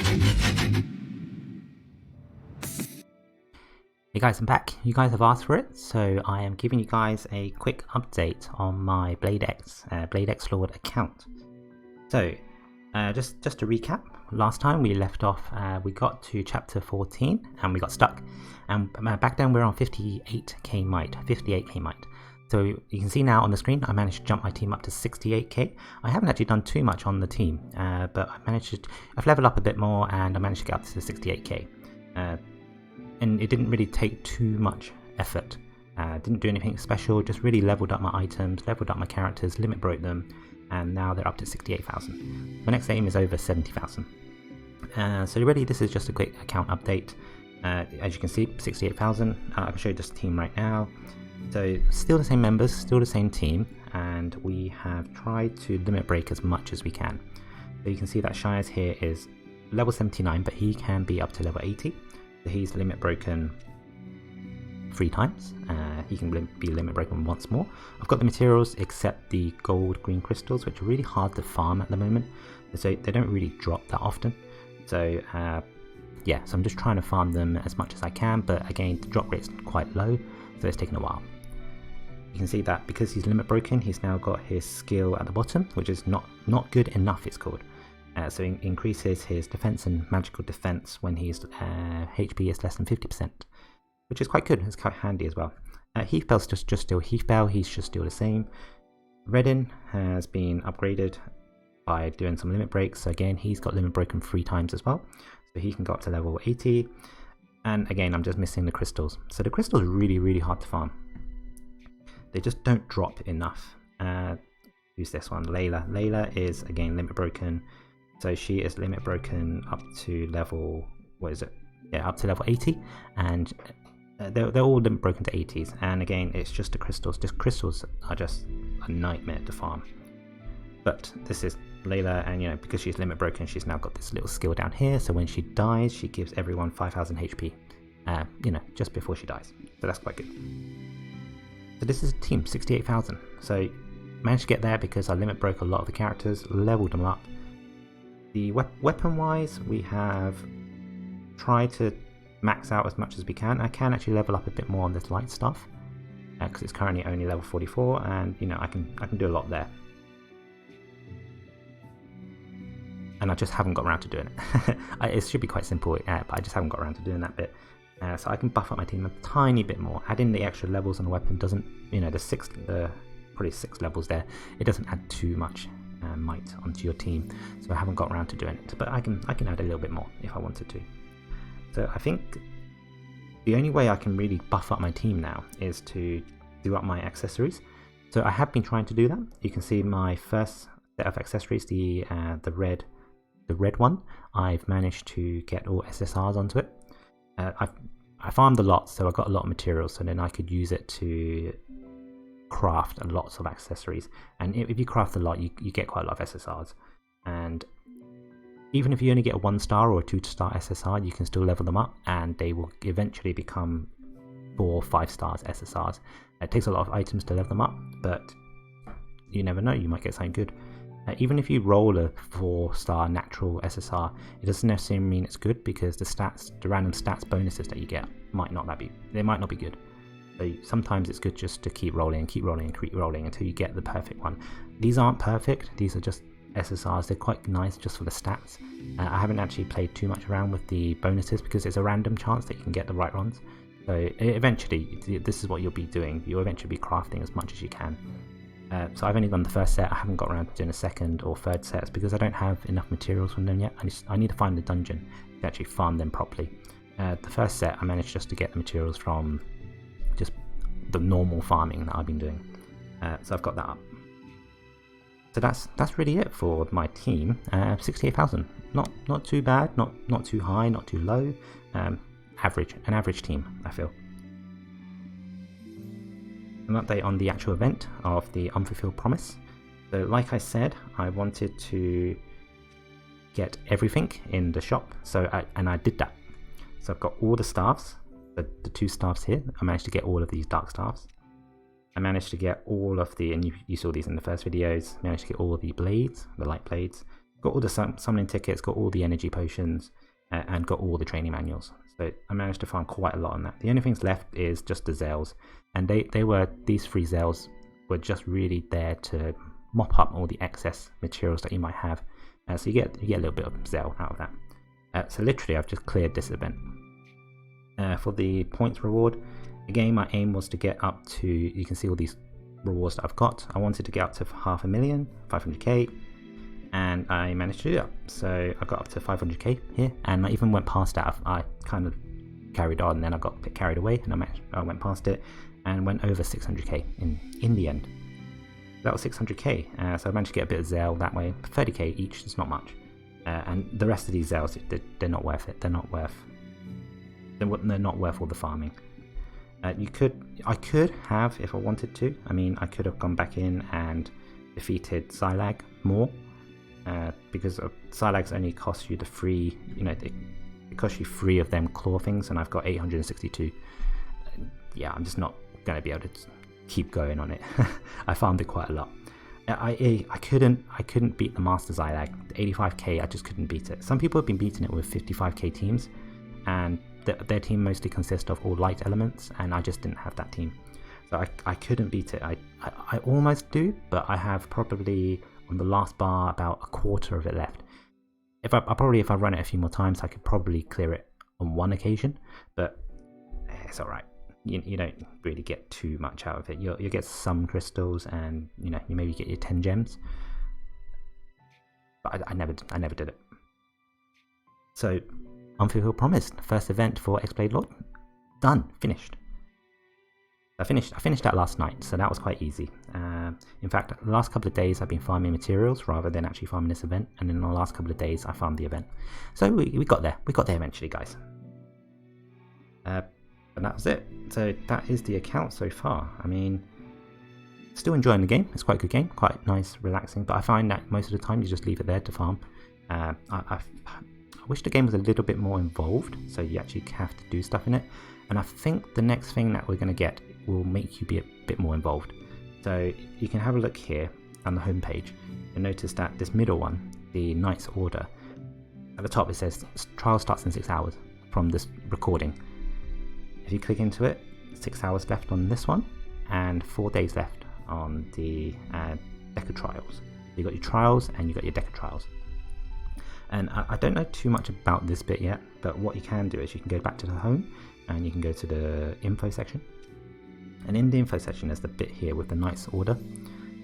Hey guys, I'm back. You guys have asked for it, so I am giving you guys a quick update on my XLord account. So, just to recap, last time we left off, we got to chapter 14 and we got stuck. And back then we were on 58k might. So you can see now on the screen, I managed to jump my team up to 68k. I haven't actually done too much on the team, but I've leveled up a bit more and I managed to get up to 68k. And it didn't really take too much effort. Didn't do anything special, just really leveled up my items, leveled up my characters, limit broke them, and now they're up to 68,000. My next aim is over 70,000. So really this is just a quick account update. As you can see, 68,000. I can show you this team right now. So still the same members, still the same team, and we have tried to limit break as much as we can. So you can see that Shire's here is level 79, but he can be up to level 80. So he's limit broken 3 times. He can be limit broken once more. I've got the materials except the gold green crystals, which are really hard to farm at the moment. So they don't really drop that often. So yeah, so I'm just trying to farm them as much as I can, but again the drop rate's quite low, so it's taken a while. You can see that because he's limit broken, he's now got his skill at the bottom, which is not good enough, it's called. So it increases his defense and magical defense when his HP is less than 50%, which is quite good. It's quite handy as well. Heathbell's just still Heathbell. He's just still the same. Redden has been upgraded by doing some limit breaks. So again, he's got limit broken 3 times as well. So he can go up to level 80. And again, I'm just missing the crystals. So the crystals are really hard to farm. They just don't drop enough. Who's this one? Layla. Layla is again limit broken. So she is limit broken up to level, what is it? Yeah, up to level 80, and they're all limit broken to 80s. And again, it's just the crystals. Just crystals are just a nightmare to farm. But this is Layla, and you know, because she's limit broken, she's now got this little skill down here. So when she dies, she gives everyone 5,000 HP. You know, just before she dies. So that's quite good. So this is a team 68,000. So managed to get there because I limit broke a lot of the characters, leveled them up. The weapon-wise, we have tried to max out as much as we can. I can actually level up a bit more on this light stuff because it's currently only level 44, and you know I can do a lot there. And I just haven't got around to doing it. It should be quite simple, but I just haven't got around to doing that bit. So I can buff up my team a tiny bit more. Adding the extra levels on the weapon doesn't, you know, probably 6 levels there. It doesn't add too much might onto your team, so I haven't got around to doing it, but I can add a little bit more if I wanted to. So I think the only way I can really buff up my team now is to do up my accessories. So I have been trying to do that. You can see my first set of accessories, the red one. I've managed to get all SSRs onto it. I farmed a lot, so I got a lot of materials, so then I could use it to craft lots of accessories. And if you craft a lot, you get quite a lot of SSRs. And even if you only get a 1-star or a 2-star SSR, you can still level them up, and they will eventually become 4 or 5 stars SSRs. It takes a lot of items to level them up, but you never know, you might get something good. Even if you roll a 4-star natural SSR, it doesn't necessarily mean it's good, because the random stats bonuses that you get might not be good. So sometimes it's good just to keep rolling until you get the perfect one. These aren't perfect, these are just SSRs. They're quite nice just for the stats. I haven't actually played too much around with the bonuses because it's a random chance that you can get the right ones. So eventually, this is what you'll be doing. You'll eventually be crafting as much as you can. So I've only done the first set. I haven't got around to doing a second or third sets because I don't have enough materials from them yet. I need to find the dungeon to actually farm them properly. The first set I managed just to get the materials from just the normal farming that I've been doing. So I've got that up. So that's really it for my team. 68,000. Not too bad, not too high, not too low. An average team, I feel. An update on the actual event of the Unfulfilled Promise. So like I said, I wanted to get everything in the shop, and I did that. So I've got all the staffs, the 2 staffs here. I managed to get all of these dark staffs. I managed to get all of the, and you saw these in the first videos, managed to get all the blades, the light blades. Got all the summoning tickets, got all the energy potions, and got all the training manuals. So I managed to find quite a lot on that. The only things left is just the Zales, and these 3 Zales were just really there to mop up all the excess materials that you might have. So you get a little bit of Zale out of that. So literally I've just cleared this event. For the points reward, again my aim was to get up to, you can see all these rewards that I've got. I wanted to get up to 500,000, 500k, and I managed to do that. So I got up to 500k here, and I even went past that. I kind of carried on, and then I got a bit carried away, and I went past it and went over 600k in the end. That was 600k, so I managed to get a bit of Zale that way. 30k each is not much, and the rest of these Zales, they're not worth it. They're not worth all the farming. I could have, if I wanted to. I mean, I could have gone back in and defeated Silag more, because Silags only cost you the free, it costs you 3 of them claw things, and I've got 862. Yeah, I'm just not going to be able to keep going on it. I farmed it quite a lot. I couldn't beat the Master Silag. The 85k, I just couldn't beat it. Some people have been beating it with 55k teams, and their team mostly consists of all light elements, and I just didn't have that team, so I couldn't beat it. I almost do, but I have probably on the last bar about a quarter of it left. If I run it a few more times, I could probably clear it on one occasion, but it's all right. You don't really get too much out of it. You'll get some crystals, and you maybe get your 10 gems, but I never did it. So Unfulfilled Promise, first event for XLord, done, finished. I finished that last night, so that was quite easy. In fact, the last couple of days I've been farming materials rather than actually farming this event, and in the last couple of days I farmed the event. So we got there. We got there eventually, guys. And that was it. So that is the account so far. I mean, still enjoying the game. It's quite a good game, quite nice, relaxing. But I find that most of the time you just leave it there to farm. I wish the game was a little bit more involved, so you actually have to do stuff in it. And I think the next thing that we're going to get will make you be a bit more involved. So you can have a look here on the home page. You'll notice that this middle one, the Knight's Order, at the top it says trial starts in 6 hours from this recording. If you click into it, 6 hours left on this one, and 4 days left on the Deca Trials. You've got your trials and you've got your Deca Trials. And I don't know too much about this bit yet, but what you can do is you can go back to the home and you can go to the info section. And in the info section there's the bit here with the Knight's Order,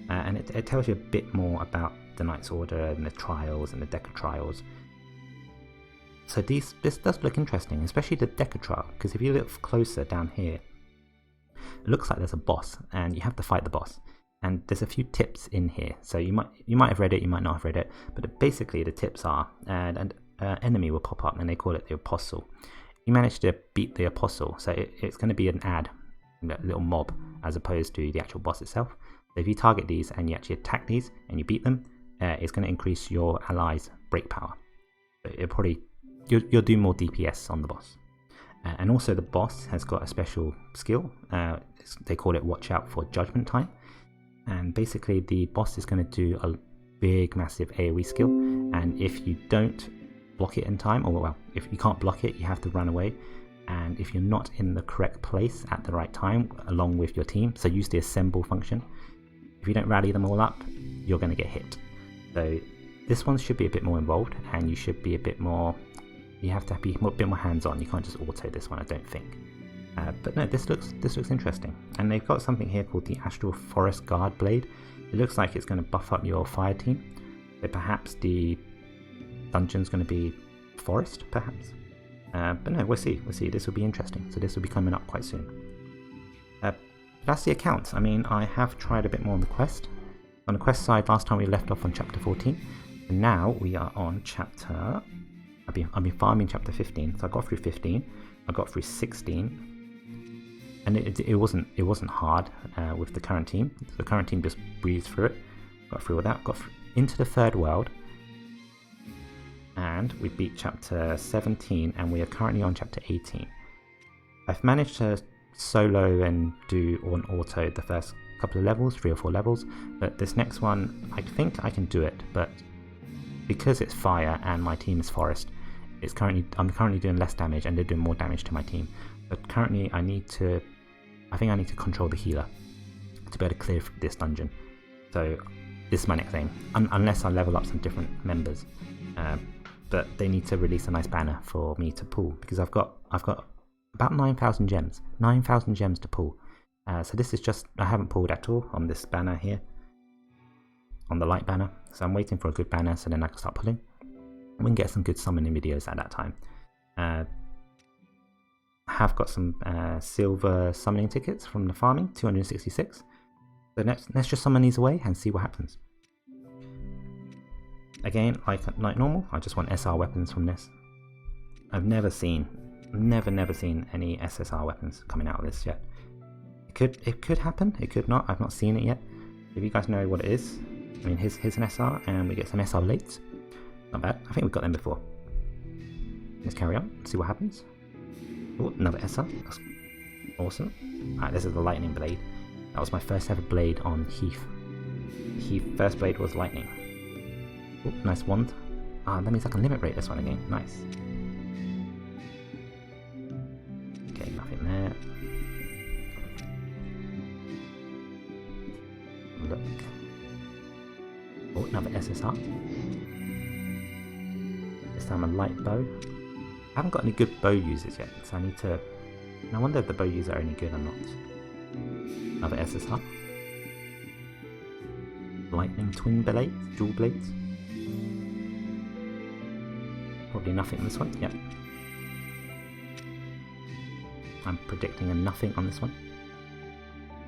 and it tells you a bit more about the Knight's Order and the trials and the Deca Trials. So this does look interesting, especially the Deca Trial, because if you look closer down here, it looks like there's a boss and you have to fight the boss. And there's a few tips in here, so you might have read it, you might not have read it, but basically the tips are, an enemy will pop up and they call it the Apostle. You manage to beat the Apostle, so it's going to be an ad, a little mob, as opposed to the actual boss itself. So if you target these and you actually attack these and you beat them, it's going to increase your allies' break power. So you'll do more DPS on the boss. And also the boss has got a special skill, they call it Watch Out for Judgment Time. And basically the boss is going to do a big massive AoE skill, and if you don't block it in time, or well, if you can't block it, you have to run away. And if you're not in the correct place at the right time along with your team, so use the assemble function, if you don't rally them all up, you're going to get hit. So this one should be a bit more involved, and you should be a bit more, you have to be a bit more hands-on. You can't just auto this one, I don't think. But no, this looks interesting, and they've got something here called the Astral Forest Guard Blade. It looks like it's going to buff up your fire team, so perhaps the dungeon's going to be forest, perhaps. But no, we'll see. This will be interesting. So this will be coming up quite soon. That's the account. I mean, I have tried a bit more on the quest. On the quest side, last time we left off on chapter 14, and now we are on chapter. I've been farming chapter 15, so I got through 15. I got through 16. And it wasn't hard with the current team. The current team just breezed through it, got through all that, got into the third world, and we beat chapter 17, and we are currently on chapter 18. I've managed to solo and do on auto the first couple of levels, 3 or 4 levels, but this next one, I think I can do it, but because it's fire and my team is forest, I'm currently doing less damage and they're doing more damage to my team. But currently I think I need to control the healer to be able to clear this dungeon. So this is my next aim, unless I level up some different members. But they need to release a nice banner for me to pull, because I've got about 9,000 gems. 9,000 gems to pull. So this is just, I haven't pulled at all on this banner here, on the light banner. So I'm waiting for a good banner so then I can start pulling. We can get some good summoning videos at that time. I have got some silver summoning tickets from the farming, 266. So let's just summon these away and see what happens. Again, like normal, I just want SR weapons from this. I've never seen any SSR weapons coming out of this yet. It could happen, it could not. I've not seen it yet. If you guys know what it is, I mean, here's an SR, and we get some SR blades. Not bad. I think we've got them before. Let's carry on, see what happens. Oh, another SR. That's awesome. Alright, this is the lightning blade. That was my first ever blade on Heath. First blade was lightning. Oh, nice wand. That means I can limit break this one again. Nice. Okay, nothing there. Look. Oh, another SSR. This time a light bow. I haven't got any good bow users yet, so I need to... I wonder if the bow users are any good or not. Another SSR. Lightning twin blades, dual blades. Probably nothing on this one, yep. I'm predicting a nothing on this one.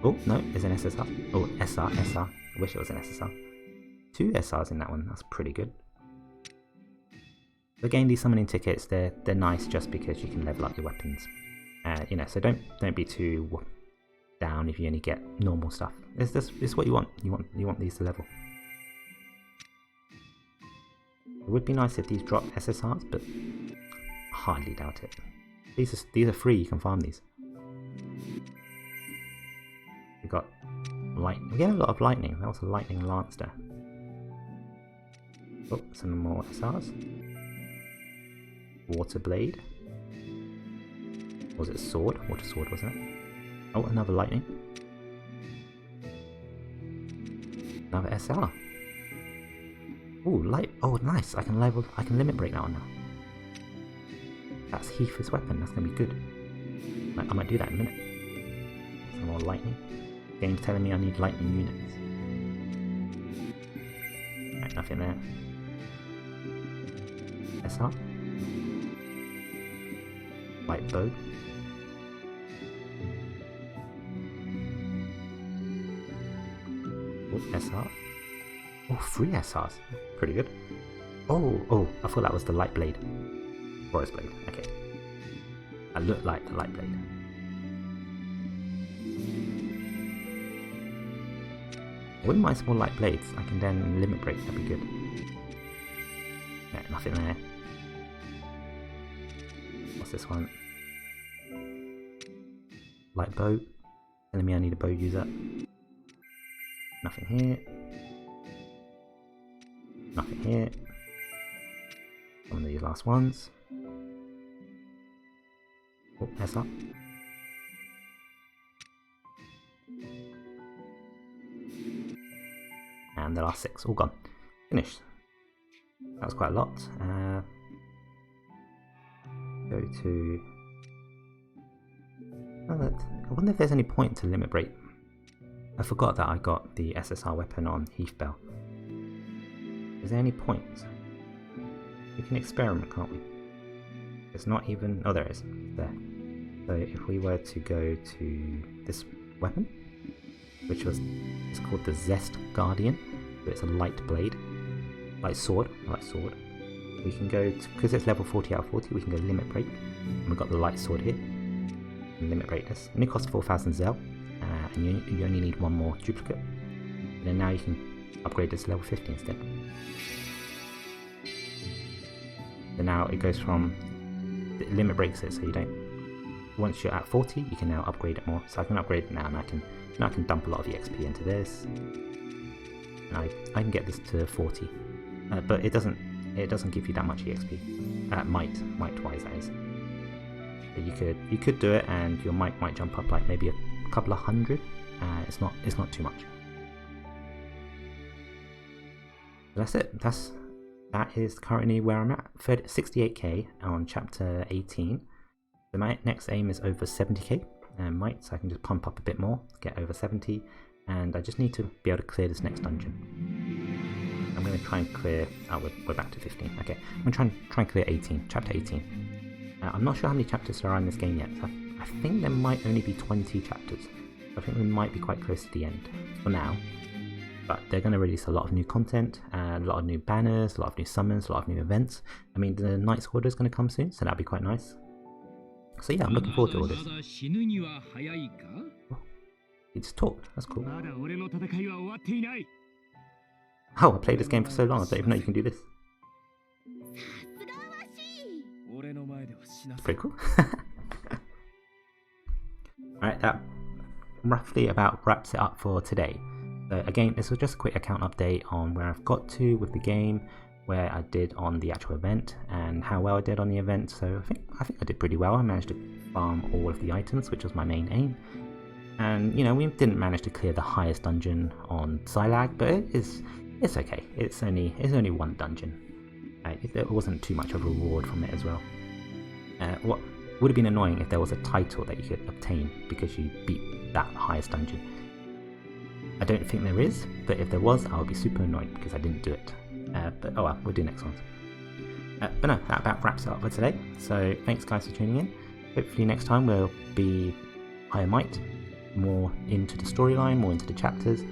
Oh, no, it's an SSR. Oh, SR. I wish it was an SSR. 2 SRs in that one, that's pretty good. Again, these summoning tickets, they're nice just because you can level up your weapons. You know, so don't be too down if you only get normal stuff. It's what you want. You want these to level. It would be nice if these dropped SSRs, but I hardly doubt it. These are free, you can farm these. We got light. We get a lot of lightning. That was a lightning lance there. Oh, some more SRs. Water blade. Was it a sword? Water sword, wasn't it? Oh, another lightning. Another SR. Oh, light. Oh, nice. I can limit break that one now. That's Heath's weapon. That's gonna be good. I might do that in a minute. Some more lightning. Game's telling me I need lightning units. Right, nothing there. SR. Light bow. Oh, SR. Oh, 3 SRs. Pretty good. Oh, I thought that was the light blade. Forest blade. Okay. I look like the light blade. I wouldn't mind some more light blades. I can then limit break. That'd be good. Yeah, nothing there. What's this one? Light bow. Telling me I need a bow user. Nothing here. Nothing here. One of these last ones. Oh, there's that. And the last 6, all gone. Finished. That was quite a lot. Go to... I wonder if there's any point to limit break. I forgot that I got the SSR weapon on Heath Bell. Is there any point? We can experiment, can't we? It's not even... Oh, there is. There. So if we were to go to this weapon, which was... It's called the Zest Guardian. So it's a light blade. Light sword. We can go to... Because it's level 40 out of 40, we can go limit break. And we've got the light sword here. And limit break this. It only costs 4,000 Zel. And you only need 1 more duplicate. And then now you can upgrade this to level 50 instead. So now it goes from... It limit breaks it so you don't... Once you're at 40, you can now upgrade it more. So I can upgrade it now and I can dump a lot of EXP into this. And I can get this to 40. but it doesn't give you that much EXP. Might wise that is. But you could do it, and your might jump up like maybe a couple of hundred. It's not too much. That's it. That is currently where I'm at. 68k on chapter 18. So my next aim is over 70k might, so I can just pump up a bit more, get over 70, and I just need to be able to clear this next dungeon. I'm going to try and clear. Oh, we're back to 15. Okay, I'm going to try and clear 18, chapter 18. I'm not sure how many chapters there are in this game yet. So I think there might only be 20 chapters. I think we might be quite close to the end for now. But they're going to release a lot of new content, a lot of new banners, a lot of new summons, a lot of new events. I mean, the Knight's Order is going to come soon, so that'll be quite nice. So yeah, I'm looking forward to all this. Oh, he just talked, that's cool. Oh, I played this game for so long, I don't even know you can do this. Pretty cool. Alright, that roughly about wraps it up for today. So again, this was just a quick account update on where I've got to with the game, where I did on the actual event, and how well I did on the event. So I think I did pretty well. I managed to farm all of the items, which was my main aim. And you know, we didn't manage to clear the highest dungeon on Silag, but it's okay. It's only one dungeon. There wasn't too much of a reward from it as well. What would have been annoying if there was a title that you could obtain because you beat that highest dungeon. I don't think there is, but if there was, I would be super annoyed because I didn't do it. But oh well, we'll do next ones. But no, that about wraps it up for today. So thanks guys for tuning in. Hopefully next time we'll be higher might, more into the storyline, more into the chapters.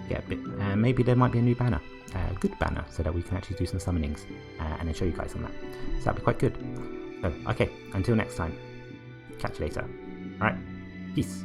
Get a bit, maybe there might be a new banner, a good banner, so that we can actually do some summonings and then show you guys on that. So that'd be quite good. So okay, until next time, catch you later. Alright, peace.